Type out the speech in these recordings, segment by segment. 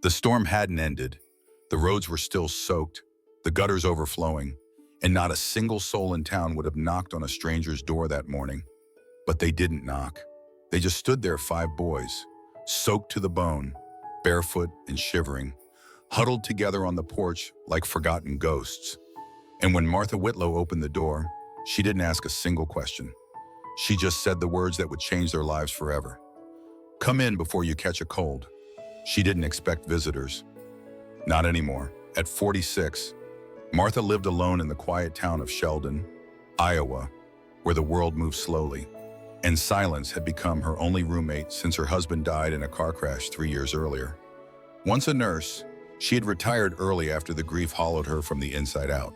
The storm hadn't ended. The roads were still soaked, the gutters overflowing, and not a single soul in town would have knocked on a stranger's door that morning. But they didn't knock. They just stood there, 5 boys, soaked to the bone, barefoot and shivering, huddled together on the porch like forgotten ghosts. And when Martha Whitlow opened the door, she didn't ask a single question. She just said the words that would change their lives forever. "Come in before you catch a cold." She didn't expect visitors. Not anymore. At 46, Martha lived alone in the quiet town of Sheldon, Iowa, where the world moved slowly, and silence had become her only roommate since her husband died in a car crash 3 years earlier. Once a nurse, she had retired early after the grief hollowed her from the inside out.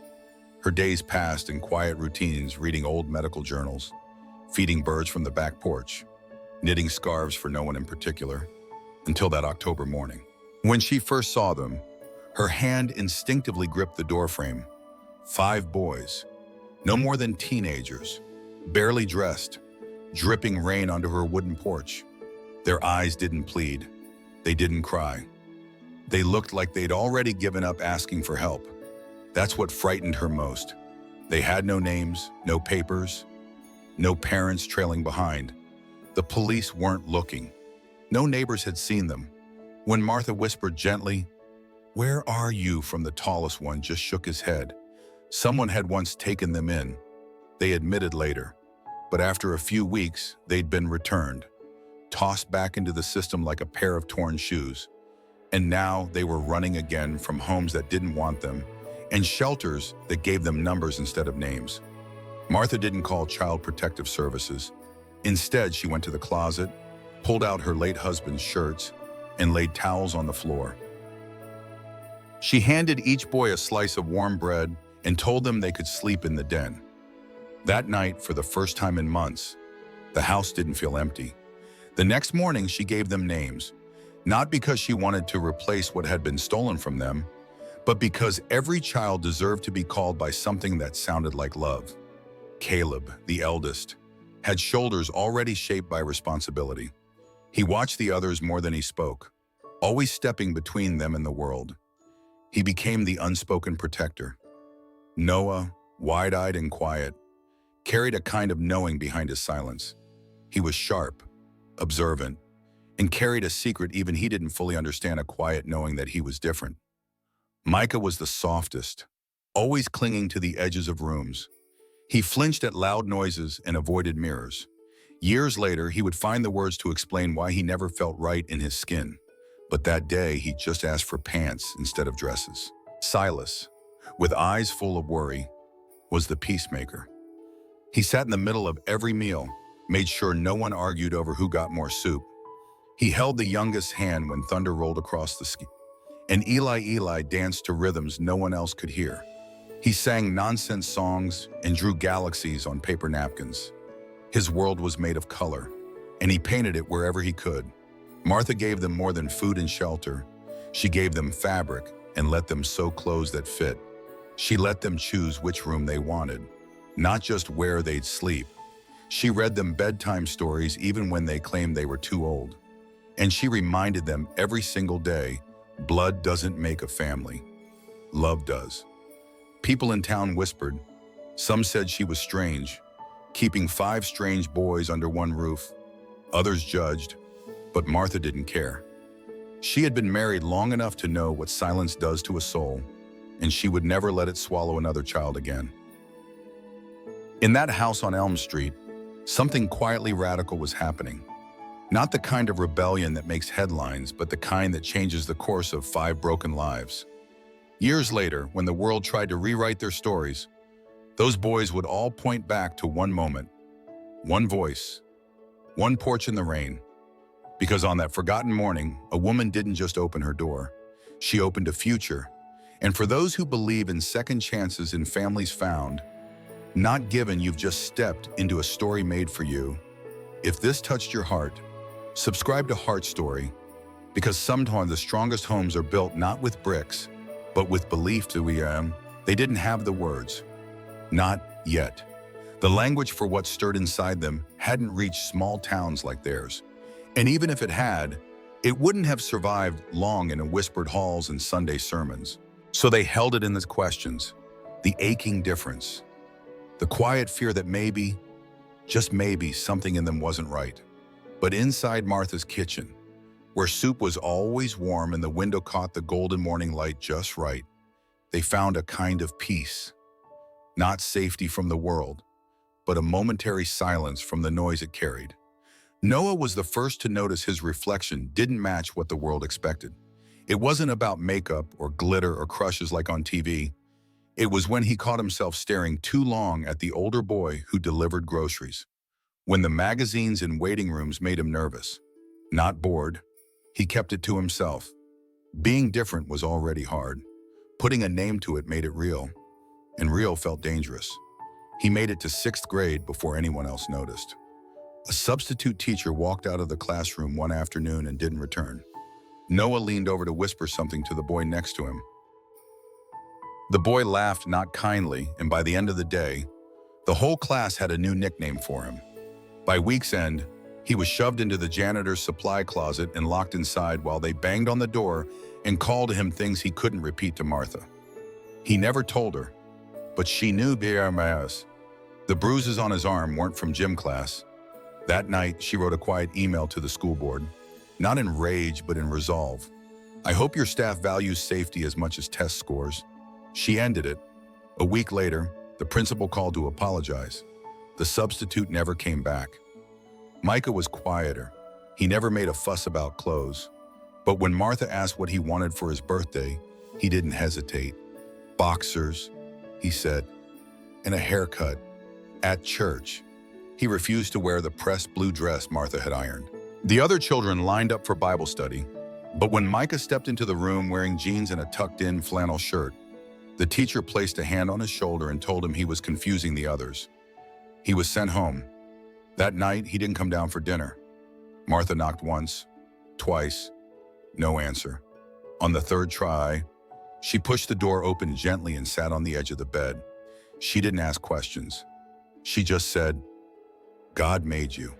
Her days passed in quiet routines, reading old medical journals, feeding birds from the back porch, knitting scarves for no one in particular, until that October morning. When she first saw them, her hand instinctively gripped the doorframe. 5 boys, no more than teenagers, barely dressed, dripping rain onto her wooden porch. Their eyes didn't plead. They didn't cry. They looked like they'd already given up asking for help. That's what frightened her most. They had no names, no papers, no parents trailing behind. The police weren't looking. No neighbors had seen them. When Martha whispered gently, "Where are you?" from the tallest one just shook his head. Someone had once taken them in, they admitted later. But after a few weeks, they'd been returned, tossed back into the system like a pair of torn shoes. And now they were running again from homes that didn't want them and shelters that gave them numbers instead of names. Martha didn't call Child Protective Services. Instead, she went to the closet, pulled out her late husband's shirts, and laid towels on the floor. She handed each boy a slice of warm bread and told them they could sleep in the den. That night, for the first time in months, the house didn't feel empty. The next morning, she gave them names, not because she wanted to replace what had been stolen from them, but because every child deserved to be called by something that sounded like love. Caleb, the eldest, had shoulders already shaped by responsibility. He watched the others more than he spoke, always stepping between them and the world. He became the unspoken protector. Noah, wide-eyed and quiet, carried a kind of knowing behind his silence. He was sharp, observant, and carried a secret even he didn't fully understand, a quiet knowing that he was different. Micah was the softest, always clinging to the edges of rooms. He flinched at loud noises and avoided mirrors. Years later, he would find the words to explain why he never felt right in his skin. But that day, he just asked for pants instead of dresses. Silas, with eyes full of worry, was the peacemaker. He sat in the middle of every meal, made sure no one argued over who got more soup. He held the youngest hand when thunder rolled across the sky, and Eli danced to rhythms no one else could hear. He sang nonsense songs and drew galaxies on paper napkins. His world was made of color, and he painted it wherever he could. Martha gave them more than food and shelter. She gave them fabric and let them sew clothes that fit. She let them choose which room they wanted, not just where they'd sleep. She read them bedtime stories even when they claimed they were too old. And she reminded them every single day, blood doesn't make a family. Love does. People in town whispered. Some said she was strange, keeping 5 strange boys under one roof. Others judged, but Martha didn't care. She had been married long enough to know what silence does to a soul, and she would never let it swallow another child again. In that house on Elm Street, something quietly radical was happening. Not the kind of rebellion that makes headlines, but the kind that changes the course of 5 broken lives. Years later, when the world tried to rewrite their stories, those boys would all point back to one moment, one voice, one porch in the rain. Because on that forgotten morning, a woman didn't just open her door. She opened a future. And for those who believe in second chances in families found, not given, you've just stepped into a story made for you. If this touched your heart, subscribe to Heart Story, because sometimes the strongest homes are built not with bricks, but with belief. They didn't have the words. Not yet. The language for what stirred inside them hadn't reached small towns like theirs. And even if it had, It wouldn't have survived long in whispered halls and Sunday sermons. So they held it in the questions, the aching difference, the quiet fear that maybe, just maybe, something in them wasn't right. But inside Martha's kitchen, where soup was always warm and the window caught the golden morning light just right, they found a kind of peace. Not safety from the world, but a momentary silence from the noise it carried. Noah was the first to notice his reflection didn't match what the world expected. It wasn't about makeup or glitter or crushes like on TV. It was when he caught himself staring too long at the older boy who delivered groceries. When the magazines in waiting rooms made him nervous. Not bored, he kept it to himself. Being different was already hard. Putting a name to it made it real, and real felt dangerous. He made it to 6th grade before anyone else noticed. A substitute teacher walked out of the classroom one afternoon and didn't return. Noah leaned over to whisper something to the boy next to him. The boy laughed not kindly, and by the end of the day, the whole class had a new nickname for him. By week's end, he was shoved into the janitor's supply closet and locked inside while they banged on the door and called to him things he couldn't repeat to Martha. He never told her, but she knew BRMS. The bruises on his arm weren't from gym class. That night, she wrote a quiet email to the school board, not in rage, but in resolve. I hope your staff values safety as much as test scores. She ended it. A week later, the principal called to apologize. The substitute never came back. Micah was quieter. He never made a fuss about clothes. But when Martha asked what he wanted for his birthday, he didn't hesitate. Boxers, he said, and a haircut. At church, he refused to wear the pressed blue dress Martha had ironed. The other children lined up for Bible study, but when Micah stepped into the room wearing jeans and a tucked-in flannel shirt, the teacher placed a hand on his shoulder and told him he was confusing the others. He was sent home. That night, he didn't come down for dinner. Martha knocked once, twice, no answer. On the third try, she pushed the door open gently and sat on the edge of the bed. She didn't ask questions. She just said, God made you,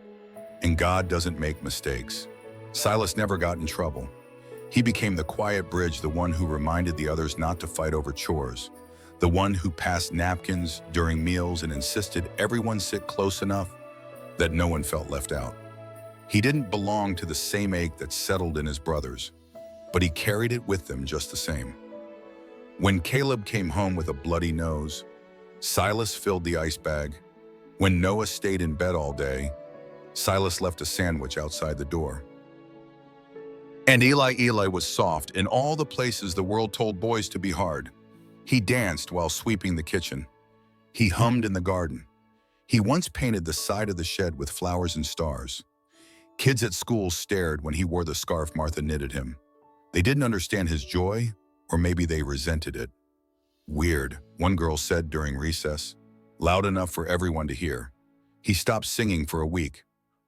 and God doesn't make mistakes. Silas never got in trouble. He became the quiet bridge, the one who reminded the others not to fight over chores, the one who passed napkins during meals and insisted everyone sit close enough that no one felt left out. He didn't belong to the same ache that settled in his brothers, but he carried it with them just the same. When Caleb came home with a bloody nose, Silas filled the ice bag. When Noah stayed in bed all day, Silas left a sandwich outside the door. And Eli was soft in all the places the world told boys to be hard. He danced while sweeping the kitchen. He hummed in the garden. He once painted the side of the shed with flowers and stars. Kids at school stared when he wore the scarf Martha knitted him. They didn't understand his joy, or maybe they resented it. Weird, one girl said during recess, loud enough for everyone to hear. He stopped singing for a week.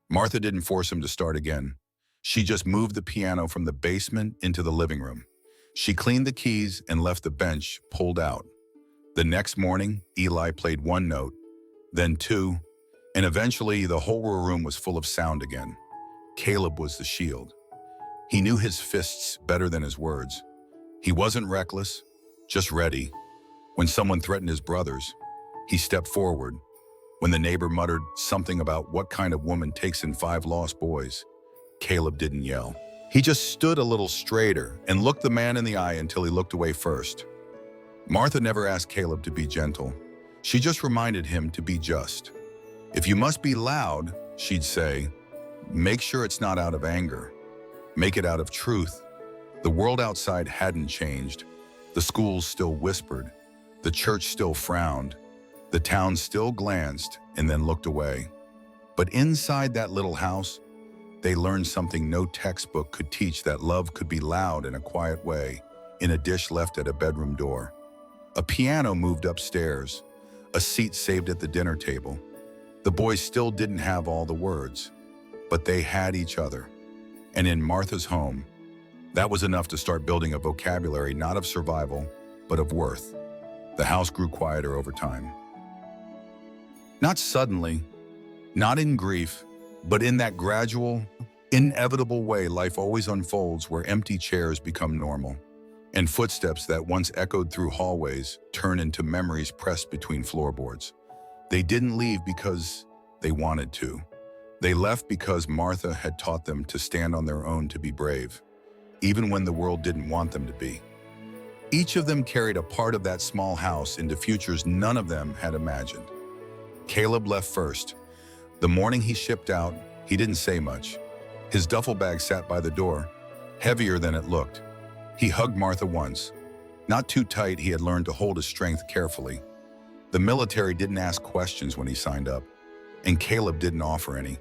Martha didn't force him to start again. She just moved the piano from the basement into the living room. She cleaned the keys and left the bench pulled out. The next morning, Eli played one note, then two, and eventually the whole room was full of sound again. Caleb was the shield. He knew his fists better than his words. He wasn't reckless, just ready. When someone threatened his brothers, he stepped forward. When the neighbor muttered something about what kind of woman takes in 5 lost boys, Caleb didn't yell. He just stood a little straighter and looked the man in the eye until he looked away first. Martha never asked Caleb to be gentle. She just reminded him to be just. If you must be loud, she'd say, make sure it's not out of anger. Make it out of truth. The world outside hadn't changed. The schools still whispered. The church still frowned. The town still glanced and then looked away. But inside that little house, they learned something no textbook could teach, that love could be loud in a quiet way, in a dish left at a bedroom door. A piano moved upstairs, a seat saved at the dinner table. The boys still didn't have all the words, but they had each other. And in Martha's home, that was enough to start building a vocabulary not of survival, but of worth. The house grew quieter over time. Not suddenly, not in grief, but in that gradual, inevitable way life always unfolds where empty chairs become normal, and footsteps that once echoed through hallways turn into memories pressed between floorboards. They didn't leave because they wanted to. They left because Martha had taught them to stand on their own, to be brave, even when the world didn't want them to be. Each of them carried a part of that small house into futures none of them had imagined. Caleb left first. The morning he shipped out, he didn't say much. His duffel bag sat by the door, heavier than it looked. He hugged Martha once. Not too tight, he had learned to hold his strength carefully. The military didn't ask questions when he signed up, and Caleb didn't offer any.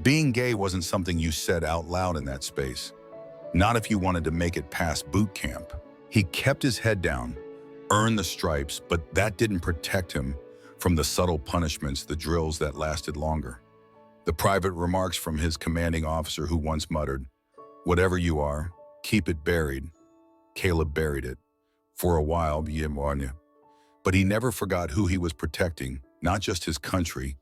Being gay wasn't something you said out loud in that space. Not if you wanted to make it past boot camp. He kept his head down, earned the stripes, but that didn't protect him from the subtle punishments, the drills that lasted longer. The private remarks from his commanding officer, who once muttered, "Whatever you are, keep it buried." Caleb buried it. For a while, but he never forgot who he was protecting, not just his country,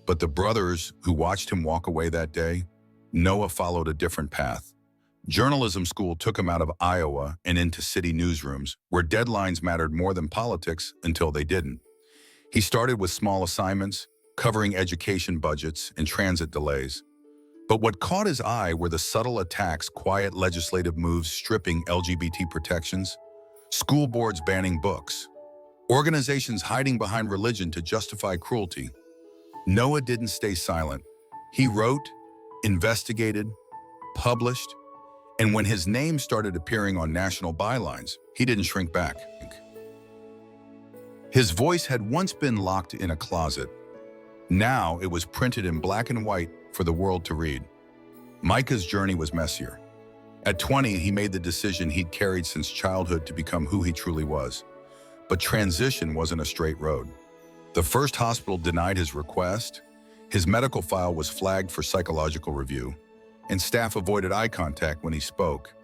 but the brothers who watched him walk away that day. Noah followed a different path. Journalism school took him out of Iowa and into city newsrooms, where deadlines mattered more than politics until they didn't. He started with small assignments, covering education budgets and transit delays. But what caught his eye were the subtle attacks, quiet legislative moves stripping LGBT protections, school boards banning books, organizations hiding behind religion to justify cruelty. Noah didn't stay silent. He wrote, investigated, published, and when his name started appearing on national bylines, he didn't shrink back. His voice had once been locked in a closet. Now it was printed in black and white for the world to read. Micah's journey was messier. At 20, he made the decision he'd carried since childhood to become who he truly was. But transition wasn't a straight road. The first hospital denied his request, his medical file was flagged for psychological review, and staff avoided eye contact when he spoke.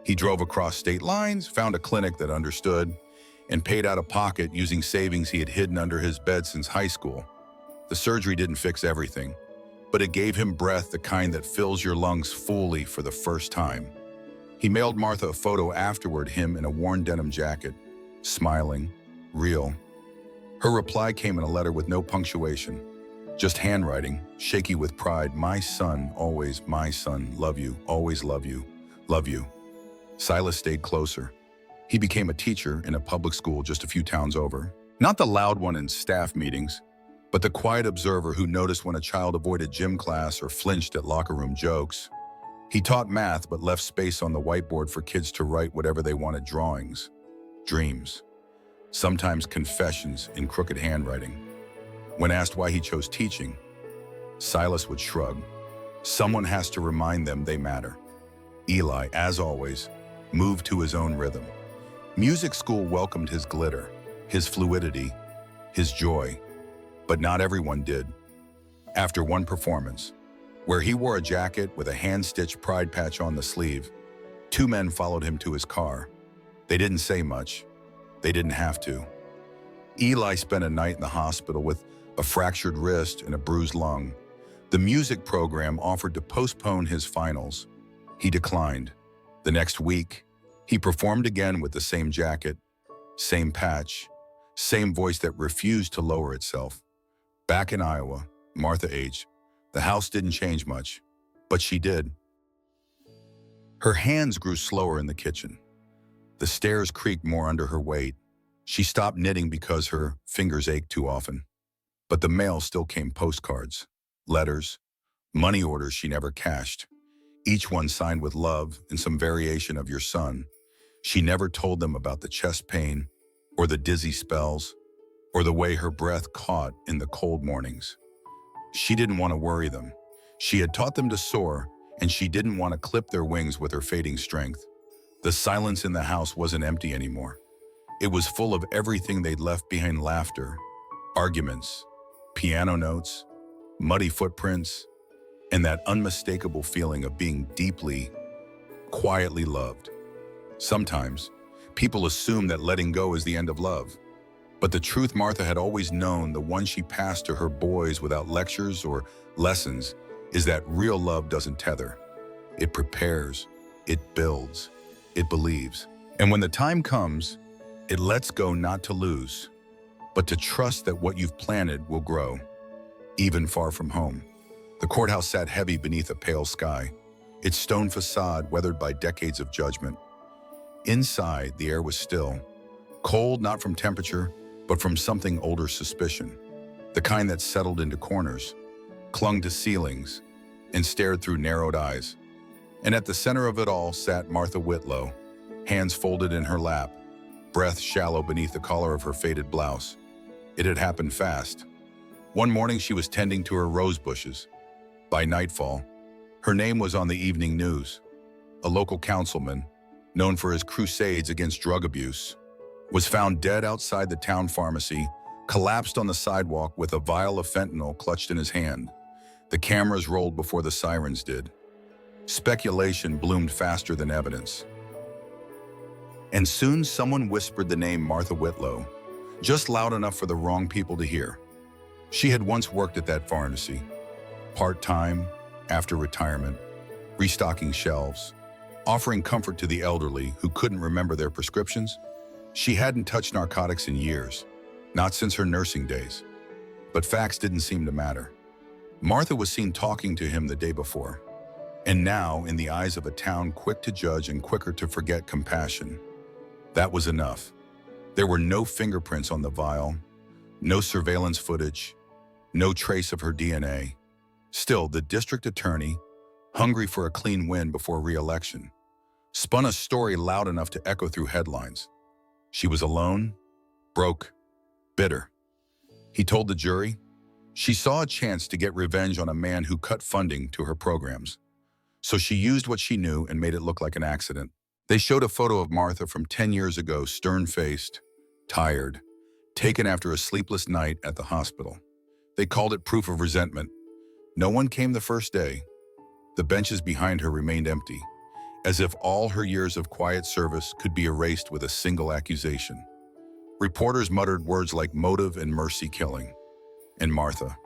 He drove across state lines, found a clinic that understood, and paid out of pocket using savings he had hidden under his bed since high school. The surgery didn't fix everything, but it gave him breath, the kind that fills your lungs fully for the first time. He mailed Martha a photo afterward, him in a worn denim jacket, smiling, real. Her reply came in a letter with no punctuation, just handwriting, shaky with pride. "My son, always my son, love you, always love you, love you." Silas stayed closer. He became a teacher in a public school just a few towns over. Not the loud one in staff meetings, but the quiet observer who noticed when a child avoided gym class or flinched at locker room jokes. He taught math but left space on the whiteboard for kids to write whatever they wanted: drawings, dreams, sometimes confessions in crooked handwriting. When asked why he chose teaching, Silas would shrug. Someone has to remind them they matter. Eli, as always, moved to his own rhythm. Music school welcomed his glitter, his fluidity, his joy, but not everyone did. After one performance, where he wore a jacket with a hand-stitched pride patch on the sleeve, 2 men followed him to his car. They didn't say much. They didn't have to. Eli spent a night in the hospital with a fractured wrist and a bruised lung. The music program offered to postpone his finals. He declined. The next week, he performed again with the same jacket, same patch, same voice that refused to lower itself. Back in Iowa, Martha H., the house didn't change much, but she did. Her hands grew slower in the kitchen. The stairs creaked more under her weight. She stopped knitting because her fingers ached too often. But the mail still came: postcards, letters, money orders she never cashed, each one signed with love and some variation of "your son." She never told them about the chest pain or the dizzy spells or the way her breath caught in the cold mornings. She didn't want to worry them. She had taught them to soar, and she didn't want to clip their wings with her fading strength. The silence in the house wasn't empty anymore. It was full of everything they'd left behind: laughter, arguments, piano notes, muddy footprints, and that unmistakable feeling of being deeply, quietly loved. Sometimes, people assume that letting go is the end of love. But the truth Martha had always known, the one she passed to her boys without lectures or lessons, is that real love doesn't tether. It prepares, it builds, it believes. And when the time comes, it lets go not to lose, but to trust that what you've planted will grow, even far from home. The courthouse sat heavy beneath a pale sky, its stone facade weathered by decades of judgment. Inside, the air was still, cold not from temperature, but from something older suspicion, the kind that settled into corners, clung to ceilings, and stared through narrowed eyes. And at the center of it all sat Martha Whitlow, hands folded in her lap, breath shallow beneath the collar of her faded blouse. It had happened fast. One morning she was tending to her rose bushes. By nightfall, her name was on the evening news. A local councilman, known for his crusades against drug abuse, was found dead outside the town pharmacy, collapsed on the sidewalk with a vial of fentanyl clutched in his hand. The cameras rolled before the sirens did. Speculation bloomed faster than evidence. And soon someone whispered the name Martha Whitlow, just loud enough for the wrong people to hear. She had once worked at that pharmacy, part-time, after retirement, restocking shelves, offering comfort to the elderly who couldn't remember their prescriptions. She hadn't touched narcotics in years, not since her nursing days. But facts didn't seem to matter. Martha was seen talking to him the day before, and now, in the eyes of a town quick to judge and quicker to forget compassion, that was enough. There were no fingerprints on the vial, no surveillance footage, no trace of her DNA. Still, the district attorney, hungry for a clean win before re-election, spun a story loud enough to echo through headlines. She was alone, broke, bitter. He told the jury she saw a chance to get revenge on a man who cut funding to her programs. So she used what she knew and made it look like an accident. They showed a photo of Martha from 10 years ago, stern-faced, tired, taken after a sleepless night at the hospital. They called it proof of resentment. No one came the first day. The benches behind her remained empty, as if all her years of quiet service could be erased with a single accusation. Reporters muttered words like motive and mercy killing. And Martha,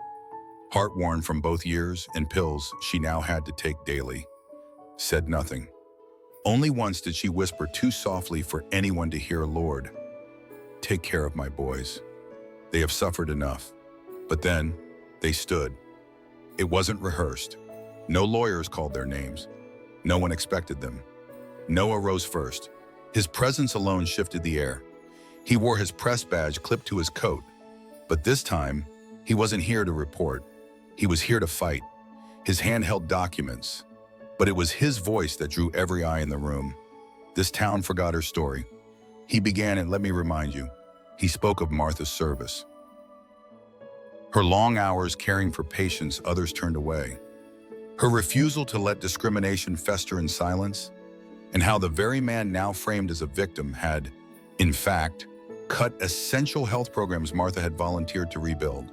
heart-worn from both years and pills she now had to take daily, said nothing. Only once did she whisper too softly for anyone to hear, "Lord, take care of my boys. They have suffered enough." But then, they stood. It wasn't rehearsed. No lawyers called their names. No one expected them. Noah rose first. His presence alone shifted the air. He wore his press badge clipped to his coat. But this time, he wasn't here to report. He was here to fight. His hand held documents. But it was his voice that drew every eye in the room. This town forgot her story. He began, and let me remind you, he spoke of Martha's service. Her long hours caring for patients others turned away. Her refusal to let discrimination fester in silence, and how the very man now framed as a victim had, in fact, cut essential health programs Martha had volunteered to rebuild.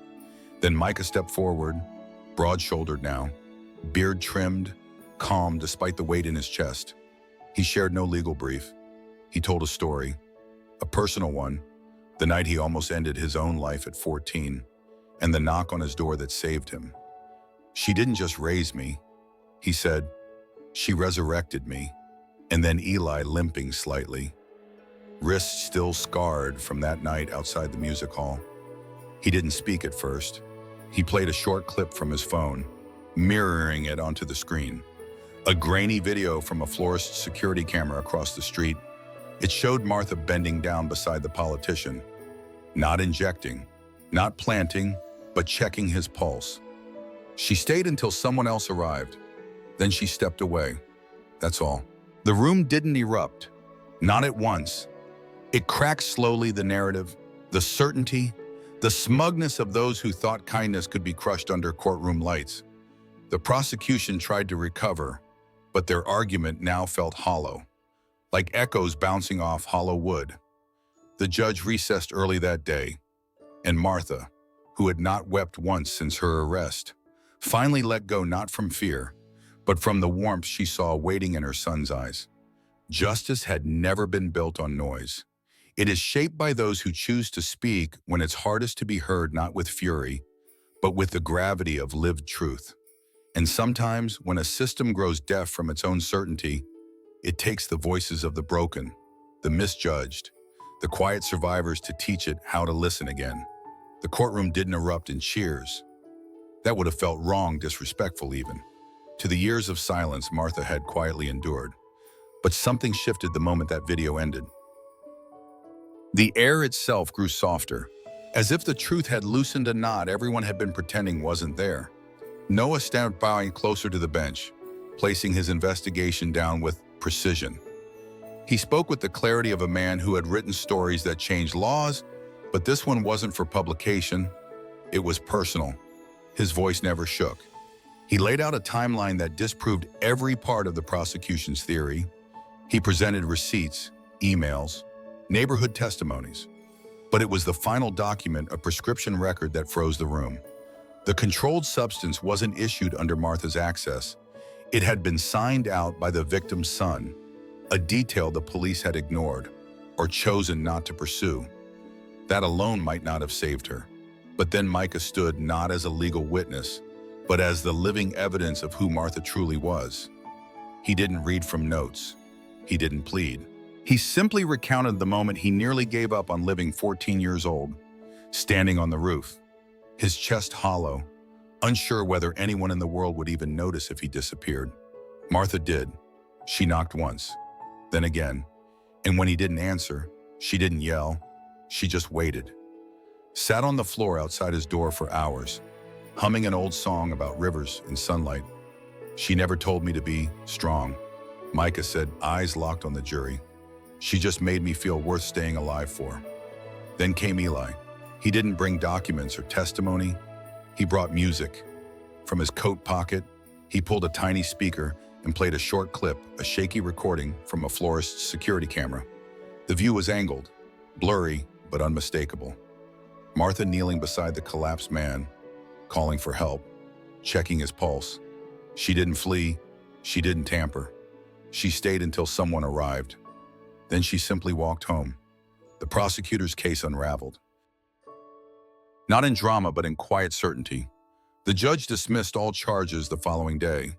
Then Micah stepped forward, broad-shouldered now, beard trimmed, calm despite the weight in his chest. He shared no legal brief. He told a story, a personal one, the night he almost ended his own life at 14, and the knock on his door that saved him. "She didn't just raise me," he said. "She resurrected me." And then Eli, limping slightly, wrists still scarred from that night outside the music hall. He didn't speak at first. He played a short clip from his phone, mirroring it onto the screen. A grainy video from a florist's security camera across the street. It showed Martha bending down beside the politician, not injecting, not planting, but checking his pulse. She stayed until someone else arrived. Then she stepped away. That's all. The room didn't erupt. Not at once. It cracked slowly, the narrative, the certainty, the smugness of those who thought kindness could be crushed under courtroom lights. The prosecution tried to recover, but their argument now felt hollow, like echoes bouncing off hollow wood. The judge recessed early that day, and Martha, who had not wept once since her arrest, finally let go, not from fear, but from the warmth she saw waiting in her son's eyes. Justice had never been built on noise. It is shaped by those who choose to speak when it's hardest to be heard, not with fury, but with the gravity of lived truth. And sometimes, when a system grows deaf from its own certainty, it takes the voices of the broken, the misjudged, the quiet survivors to teach it how to listen again. The courtroom didn't erupt in cheers. That would have felt wrong, disrespectful even. To the years of silence Martha had quietly endured. But something shifted the moment that video ended. The air itself grew softer, as if the truth had loosened a knot everyone had been pretending wasn't there. Noah stepped bowing closer to the bench, placing his investigation down with precision. He spoke with the clarity of a man who had written stories that changed laws, but this one wasn't for publication. It was personal. His voice never shook. He laid out a timeline that disproved every part of the prosecution's theory. He presented receipts, emails, neighborhood testimonies. But it was the final document, a prescription record, that froze the room. The controlled substance wasn't issued under Martha's access. It had been signed out by the victim's son, a detail the police had ignored or chosen not to pursue. That alone might not have saved her. But then Micah stood not as a legal witness, but as the living evidence of who Martha truly was. He didn't read from notes. He didn't plead. He simply recounted the moment he nearly gave up on living, 14 years old, standing on the roof, his chest hollow, unsure whether anyone in the world would even notice if he disappeared. Martha did. She knocked once, then again, and when he didn't answer, she didn't yell. She just waited. Sat on the floor outside his door for hours, humming an old song about rivers and sunlight. She never told me to be strong, Micah said, eyes locked on the jury. She just made me feel worth staying alive for. Then came Eli. He didn't bring documents or testimony. He brought music. From his coat pocket, he pulled a tiny speaker and played a short clip, a shaky recording from a florist's security camera. The view was angled, blurry, but unmistakable. Martha kneeling beside the collapsed man, calling for help, checking his pulse. She didn't flee. She didn't tamper. She stayed until someone arrived. Then she simply walked home. The prosecutor's case unraveled. Not in drama, but in quiet certainty. The judge dismissed all charges the following day.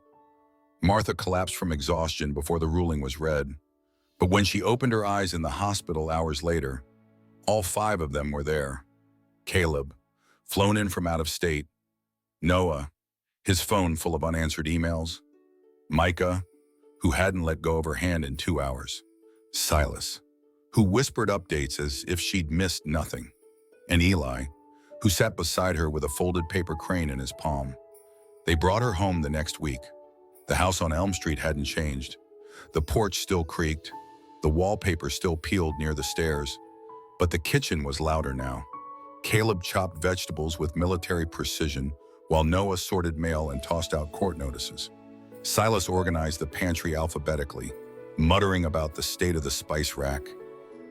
Martha collapsed from exhaustion before the ruling was read. But when she opened her eyes in the hospital hours later, all 5 of them were there. Caleb, flown in from out of state. Noah, his phone full of unanswered emails. Micah, who hadn't let go of her hand in 2 hours. Silas, who whispered updates as if she'd missed nothing. And Eli, who sat beside her with a folded paper crane in his palm. They brought her home the next week. The house on Elm Street hadn't changed. The porch still creaked. The wallpaper still peeled near the stairs. But the kitchen was louder now. Caleb chopped vegetables with military precision, while Noah sorted mail and tossed out court notices. Silas organized the pantry alphabetically, muttering about the state of the spice rack.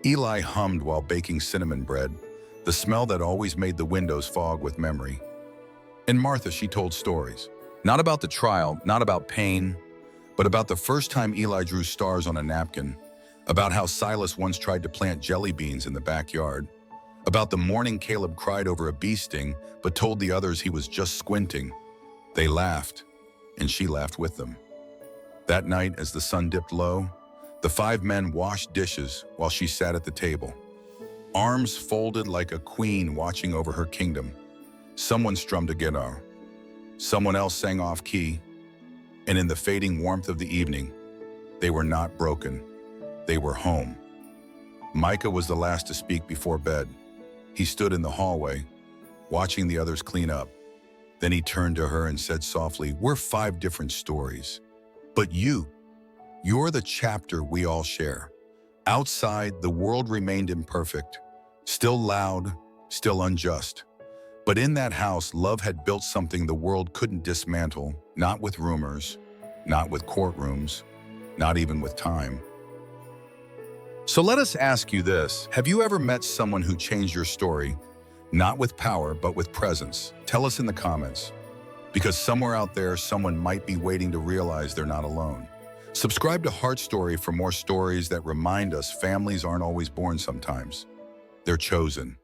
Eli hummed while baking cinnamon bread, the smell that always made the windows fog with memory. And Martha, she told stories. Not about the trial, not about pain, but about the first time Eli drew stars on a napkin, about how Silas once tried to plant jelly beans in the backyard, about the morning Caleb cried over a bee sting but told the others he was just squinting. They laughed, and she laughed with them. That night, as the sun dipped low, the 5 men washed dishes while she sat at the table, arms folded like a queen watching over her kingdom. Someone strummed a guitar. Someone else sang off-key. And in the fading warmth of the evening, they were not broken. They were home. Micah was the last to speak before bed. He stood in the hallway, watching the others clean up. Then he turned to her and said softly, "We're 5 different stories. But you're the chapter we all share. Outside, the world remained imperfect, still loud, still unjust. But in that house, love had built something the world couldn't dismantle, not with rumors, not with courtrooms, not even with time." So let us ask you this. Have you ever met someone who changed your story? Not with power, but with presence. Tell us in the comments. Because somewhere out there, someone might be waiting to realize they're not alone. Subscribe to Heart Story for more stories that remind us families aren't always born sometimes. They're chosen.